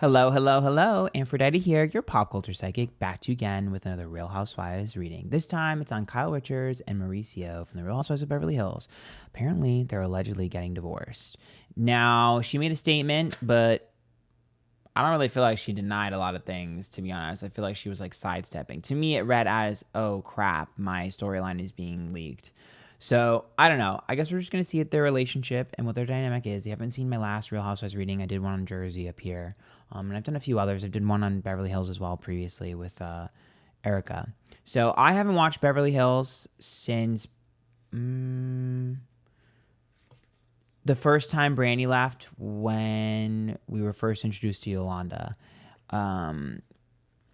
Hello, hello, hello. Antphrodite here, your pop culture psychic, back to you again with another Real Housewives reading. This time it's on Kyle Richards and Mauricio from the Real Housewives of Beverly Hills. Apparently, they're allegedly getting divorced. Now, she made a statement, but I don't really feel like she denied a lot of things, to be honest. I feel like she was like sidestepping. To me, it read as, oh crap, my storyline is being leaked. So, I don't know. I guess we're just going to see their relationship and what their dynamic is. You haven't seen my last Real Housewives reading. I did one on Jersey up here. And I've done a few others. I did one on Beverly Hills as well previously with Erica. So, I haven't watched Beverly Hills since the first time Brandy left when we were first introduced to Yolanda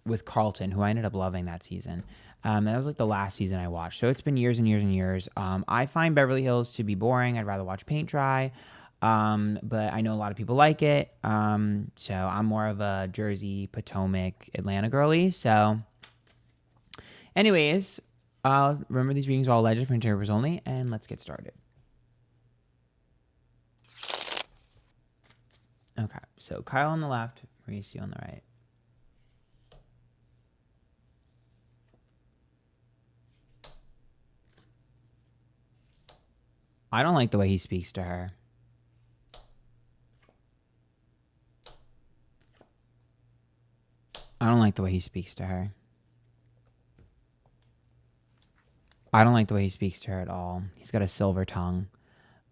with Carlton, who I ended up loving that season. That was like the last season I watched. So it's been years and years and years. I find Beverly Hills to be boring. I'd rather watch paint dry. But I know a lot of people like it. So I'm more of a Jersey, Potomac, Atlanta girly. So anyways, remember these readings are all alleged for interpreters only. And let's get started. Okay, so Kyle on the left, Mauricio on the right. I don't like the way he speaks to her. I don't like the way he speaks to her. I don't like the way he speaks to her at all. He's got a silver tongue.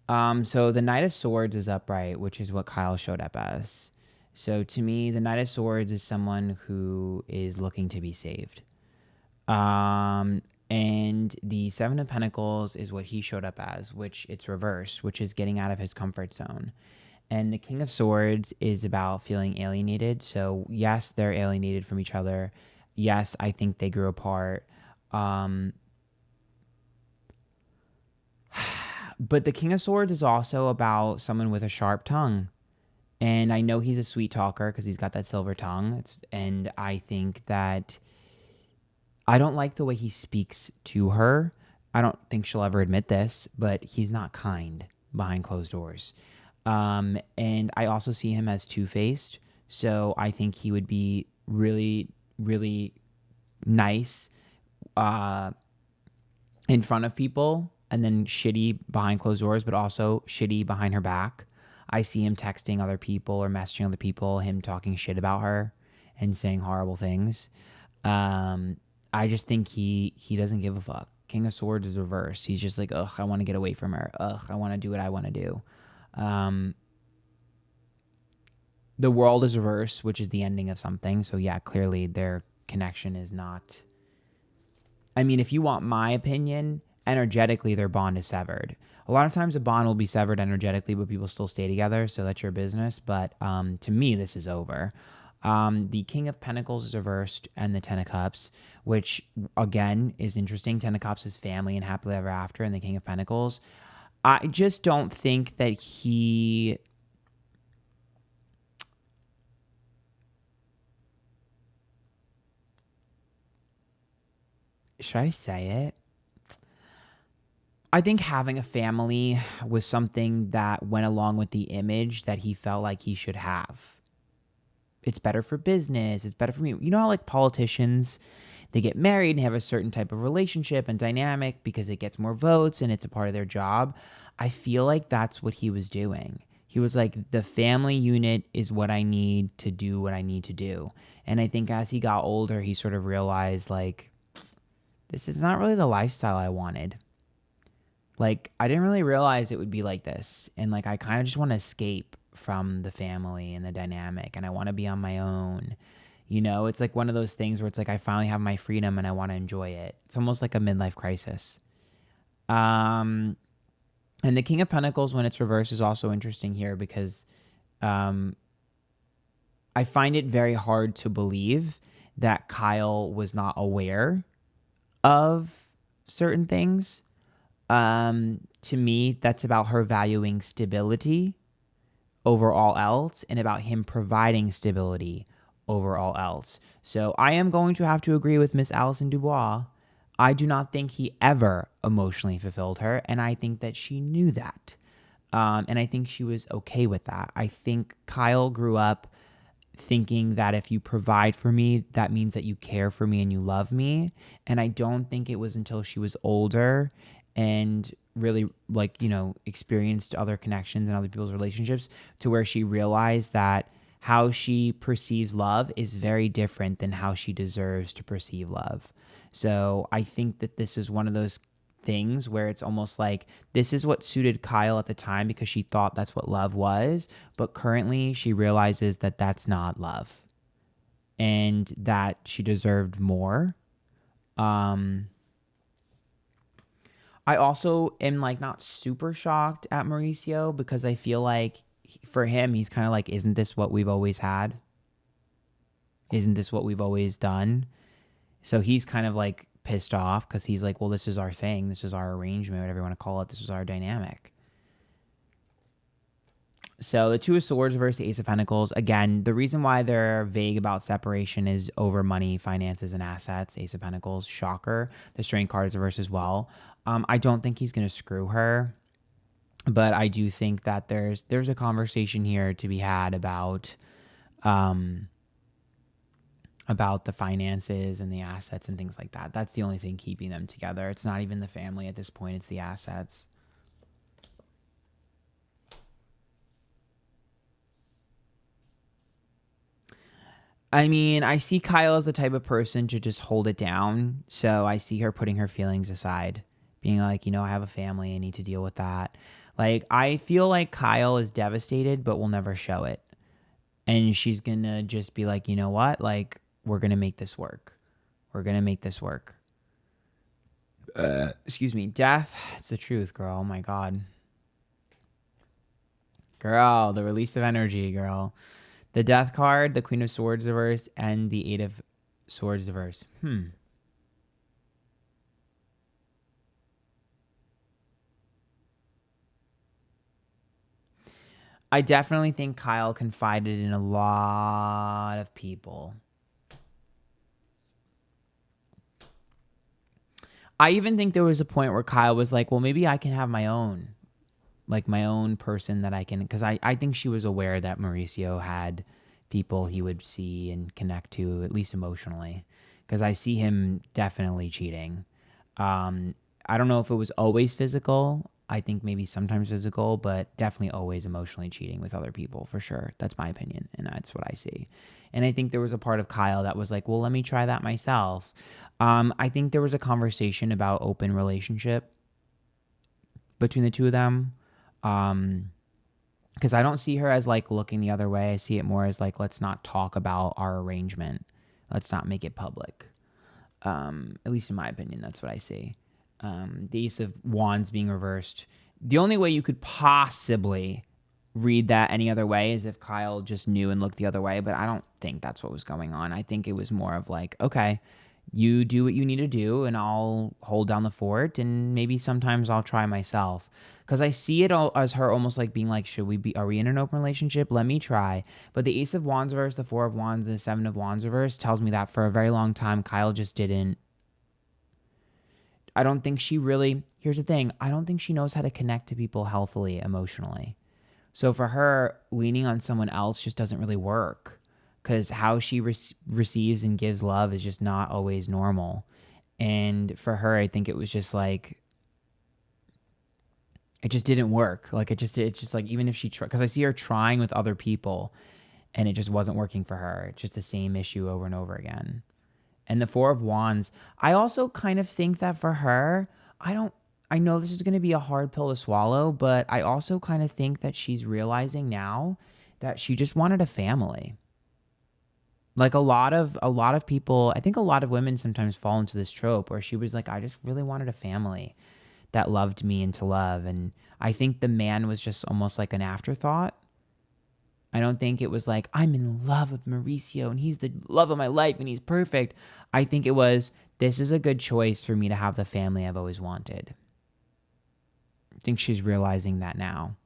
So the Knight of Swords is upright, which is what Kyle showed up as. So to me, the Knight of Swords is someone who is looking to be saved. And the Seven of Pentacles is what he showed up as, which it's reversed, which is getting out of his comfort zone. And the King of Swords is about feeling alienated. So yes, they're alienated from each other. Yes, I think they grew apart. But the King of Swords is also about someone with a sharp tongue. And I know he's a sweet talker because he's got that silver tongue. And I think that I don't like the way he speaks to her. I don't think she'll ever admit this, but he's not kind behind closed doors. And I also see him as two-faced. So I think he would be really, really nice in front of people and then shitty behind closed doors, but also shitty behind her back. I see him texting other people or messaging other people, him talking shit about her and saying horrible things. I just think he doesn't give a fuck. King of Swords is reverse. He's just like, ugh, I want to get away from her. Ugh, I want to do what I want to do. The World is reverse, which is the ending of something. So yeah, clearly their connection is not. I mean, if you want my opinion, energetically their bond is severed. A lot of times a bond will be severed energetically, but people still stay together. So that's your business. But to me, this is over. The King of Pentacles is reversed and the Ten of Cups, which again is interesting. Ten of Cups is family and happily ever after, and the King of Pentacles. I just don't think that he. Should I say it? I think having a family was something that went along with the image that he felt like he should have. It's better for business. It's better for me. You know how like politicians, they get married and have a certain type of relationship and dynamic because it gets more votes and it's a part of their job. I feel like that's what he was doing. He was like, the family unit is what I need to do what I need to do. And I think as he got older, he sort of realized like, this is not really the lifestyle I wanted. Like, I didn't really realize it would be like this. And like, I kind of just want to escape from the family and the dynamic, and I want to be on my own. You know, it's like one of those things where it's like I finally have my freedom and I want to enjoy it. It's almost like a midlife crisis. And the King of Pentacles, when it's reversed, is also interesting here because I find it very hard to believe that Kyle was not aware of certain things. To me, that's about her valuing stability over all else and about him providing stability over all else. So I am going to have to agree with Miss Alison Dubois. I do not think he ever emotionally fulfilled her, and I think that she knew that. And I think she was okay with that. I think Kyle grew up thinking that if you provide for me, that means that you care for me and you love me. And I don't think it was until she was older and really like, experienced other connections and other people's relationships to where she realized that how she perceives love is very different than how she deserves to perceive love. So I think that this is one of those things where it's almost like this is what suited Kyle at the time because she thought that's what love was, but currently she realizes that that's not love and that she deserved more. I also am like not super shocked at Mauricio because I feel like for him he's kind of like, isn't this what we've always had? Isn't this what we've always done? So he's kind of like pissed off because he's like, well, this is our thing. This is our arrangement, whatever you want to call it. This is our dynamic. So the Two of Swords versus the Ace of Pentacles. Again, the reason why they're vague about separation is over money, finances, and assets. Ace of Pentacles, shocker. The Strength card is reversed as well. I don't think he's going to screw her, but I do think that there's a conversation here to be had about the finances and the assets and things like that. That's the only thing keeping them together. It's not even the family at this point. It's the assets. I mean, I see Kyle as the type of person to just hold it down. So I see her putting her feelings aside, being like, I have a family. I need to deal with that. Like, I feel like Kyle is devastated, but will never show it. And she's going to just be like, you know what? Like, we're going to make this work. We're going to make this work. Excuse me. Death. It's the truth, girl. Oh, my God. Girl, the release of energy, girl. The Death card, the Queen of Swords reverse, and the Eight of Swords reverse. I definitely think Kyle confided in a lot of people. I even think there was a point where Kyle was like, well, maybe I can have my own person that I can, because I think she was aware that Mauricio had people he would see and connect to, at least emotionally, because I see him definitely cheating. I don't know if it was always physical. I think maybe sometimes physical, but definitely always emotionally cheating with other people, for sure. That's my opinion, and that's what I see. And I think there was a part of Kyle that was like, well, let me try that myself. I think there was a conversation about open relationship between the two of them. Because I don't see her as like looking the other way. I see it more as like, let's not talk about our arrangement. Let's not make it public. At least in my opinion, that's what I see. The Ace of Wands being reversed. The only way you could possibly read that any other way is if Kyle just knew and looked the other way, but I don't think that's what was going on. I think it was more of like, okay, you do what you need to do and I'll hold down the fort, and maybe sometimes I'll try myself. Because I see it all as her almost like being like, are we in an open relationship? Let me try. But the Ace of Wands reverse, the Four of Wands, and the Seven of Wands reverse tells me that for a very long time, Kyle just didn't. I don't think she really, here's the thing, I don't think she knows how to connect to people healthily, emotionally. So for her, leaning on someone else just doesn't really work, because how she receives and gives love is just not always normal. And for her, I think it was just like, it just didn't work. Like it's just like, even if she tried, because I see her trying with other people and it just wasn't working for her. It's just the same issue over and over again. And the Four of Wands, I also kind of think that for her, I know this is going to be a hard pill to swallow, but I also kind of think that she's realizing now that she just wanted a family. Like a lot of people, I think a lot of women sometimes fall into this trope where she was like, I just really wanted a family that loved me and to love. And I think the man was just almost like an afterthought. I don't think it was like, I'm in love with Mauricio and he's the love of my life and he's perfect. I think it was, this is a good choice for me to have the family I've always wanted. I think she's realizing that now.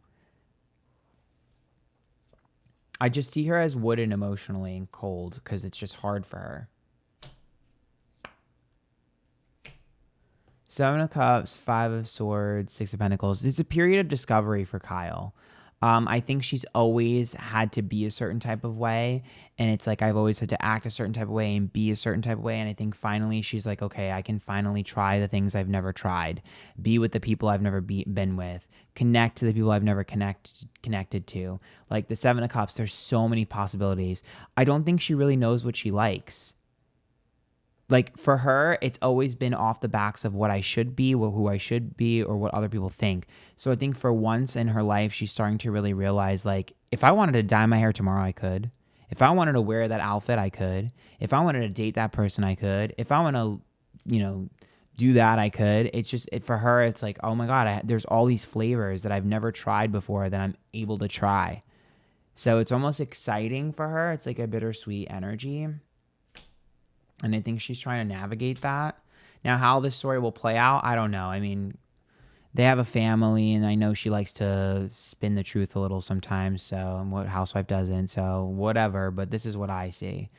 I just see her as wooden emotionally and cold because it's just hard for her. Seven of Cups, Five of Swords, Six of Pentacles. It's a period of discovery for Kyle. I think she's always had to be a certain type of way. And it's like I've always had to act a certain type of way and be a certain type of way. And I think finally she's like, okay, I can finally try the things I've never tried, be with the people I've never been with, connect to the people I've never connected to. Like the Seven of Cups, there's so many possibilities. I don't think she really knows what she likes. Like for her, it's always been off the backs of what I should be, who I should be, or what other people think. So I think for once in her life, she's starting to really realize, like, if I wanted to dye my hair tomorrow, I could. If I wanted to wear that outfit, I could. If I wanted to date that person, I could. If I want to, do that, I could. It's just, for her, it's like, oh my God, there's all these flavors that I've never tried before that I'm able to try. So it's almost exciting for her. It's like a bittersweet energy. And I think she's trying to navigate that. Now, how this story will play out, I don't know. I mean, they have a family, and I know she likes to spin the truth a little sometimes. So, what housewife doesn't. So, whatever. But this is what I see.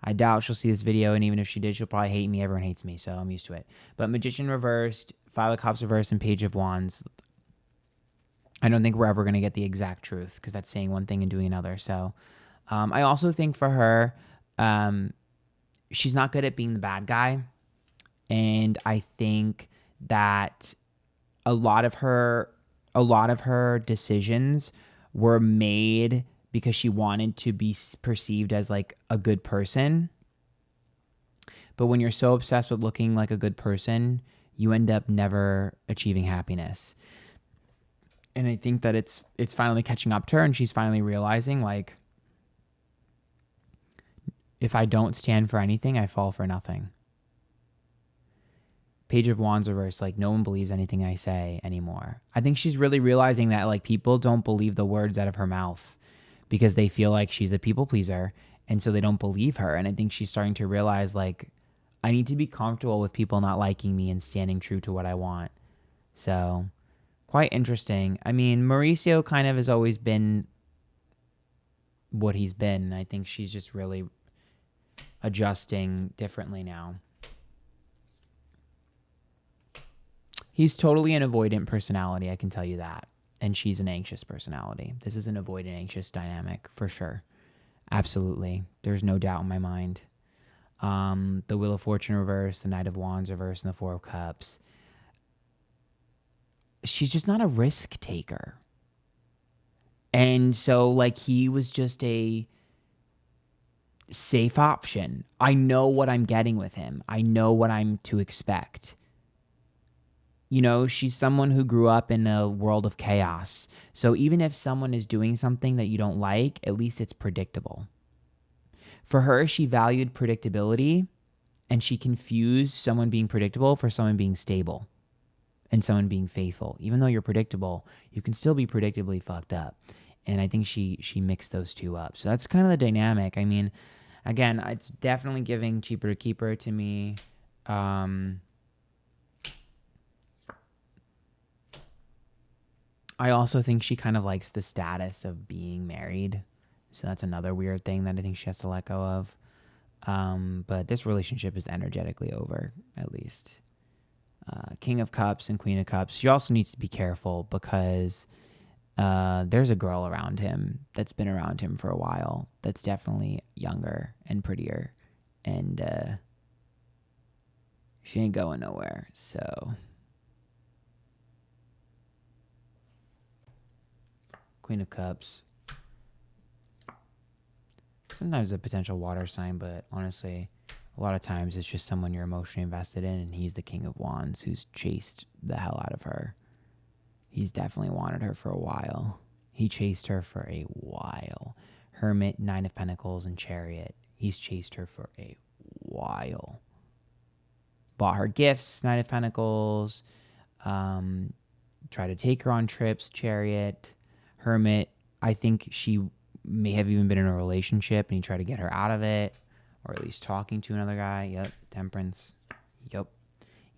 I doubt she'll see this video, and even if she did, she'll probably hate me. Everyone hates me, so I'm used to it. But Magician reversed, Five of Cups reversed, and Page of Wands. I don't think we're ever going to get the exact truth because that's saying one thing and doing another. So, I also think for her, she's not good at being the bad guy. And I think that a lot of her decisions were made because she wanted to be perceived as like a good person. But when you're so obsessed with looking like a good person, you end up never achieving happiness. And I think that it's finally catching up to her, and she's finally realizing, like, if I don't stand for anything, I fall for nothing. Page of Wands reversed, like, no one believes anything I say anymore. I think she's really realizing that, like, people don't believe the words out of her mouth because they feel like she's a people pleaser, and so they don't believe her. And I think she's starting to realize, like, I need to be comfortable with people not liking me and standing true to what I want. So, quite interesting. I mean, Mauricio kind of has always been what he's been, and I think she's just really adjusting differently now. He's totally an avoidant personality, I can tell you that. And she's an anxious personality. This is an avoidant anxious dynamic for sure. Absolutely. There's no doubt in my mind. The Wheel of Fortune reverse, the Knight of Wands reverse, and the Four of Cups. She's just not a risk taker. And so, like, he was just a safe option. I know what I'm getting with him. I know what I'm to expect. She's someone who grew up in a world of chaos. So even if someone is doing something that you don't like, at least it's predictable. For her, she valued predictability, and she confused someone being predictable for someone being stable and someone being faithful. Even though you're predictable, you can still be predictably fucked up. And I think she mixed those two up. So that's kind of the dynamic. I mean, again, it's definitely giving cheaper to keeper to me. I also think she kind of likes the status of being married. So that's another weird thing that I think she has to let go of. But this relationship is energetically over, at least. King of Cups and Queen of Cups. She also needs to be careful because there's a girl around him that's been around him for a while that's definitely younger and prettier. And she ain't going nowhere. So Queen of Cups. Sometimes a potential water sign, but honestly, a lot of times it's just someone you're emotionally invested in, and he's the King of Wands who's chased the hell out of her. He's definitely wanted her for a while. He chased her for a while. Hermit, Nine of Pentacles, and Chariot. He's chased her for a while. Bought her gifts, Nine of Pentacles. Tried to take her on trips, Chariot. Hermit, I think she may have even been in a relationship and he tried to get her out of it, or at least talking to another guy. Yep. Temperance.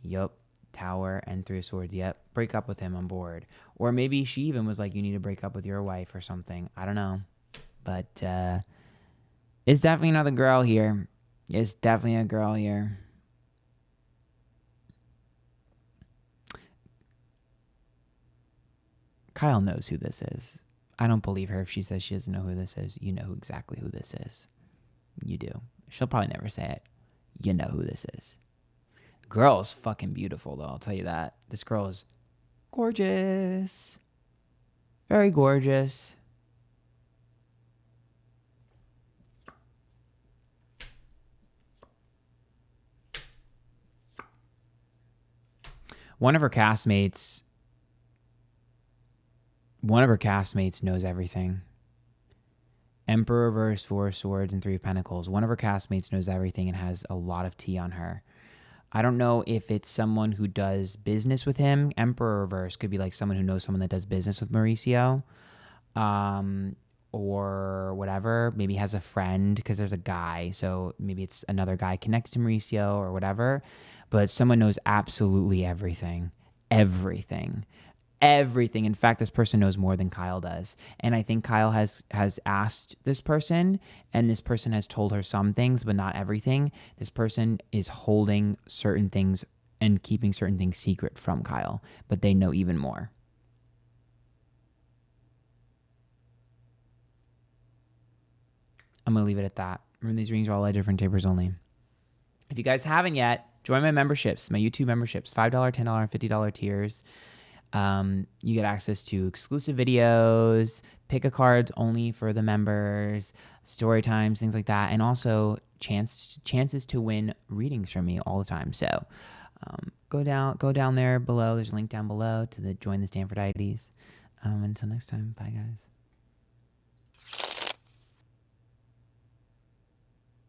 Yep. Tower and Three of Swords. Yep. Break up with him, on board. Or maybe she even was like, you need to break up with your wife or something. I don't know. But it's definitely another girl here. It's definitely a girl here. Kyle knows who this is. I don't believe her if she says she doesn't know who this is. You know exactly who this is. You do. She'll probably never say it. You know who this is. Girl is fucking beautiful, though. I'll tell you that. This girl is gorgeous. Very gorgeous. One of her castmates knows everything. Emperor reverse, 4 of swords, and 3 of pentacles. One of her castmates knows everything and has a lot of tea on her. I don't know if it's someone who does business with him. Emperor reverse could be like someone who knows someone that does business with Mauricio. Or whatever. Maybe has a friend because there's a guy. So maybe it's another guy connected to Mauricio or whatever. But someone knows absolutely everything. Everything. Everything. In fact, this person knows more than Kyle does. And I think Kyle has asked this person, and this person has told her some things, but not everything. This person is holding certain things and keeping certain things secret from Kyle, but they know even more. I'm going to leave it at that. Remember, these readings are all at different tapers only. If you guys haven't yet, join my memberships, my YouTube memberships, $5, $10, and $50 tiers. You get access to exclusive videos, pick a cards only for the members, story times, things like that, and also chances to win readings from me all the time. So go down there below. There's a link down below to join the Antphrodite. Until next time, bye guys.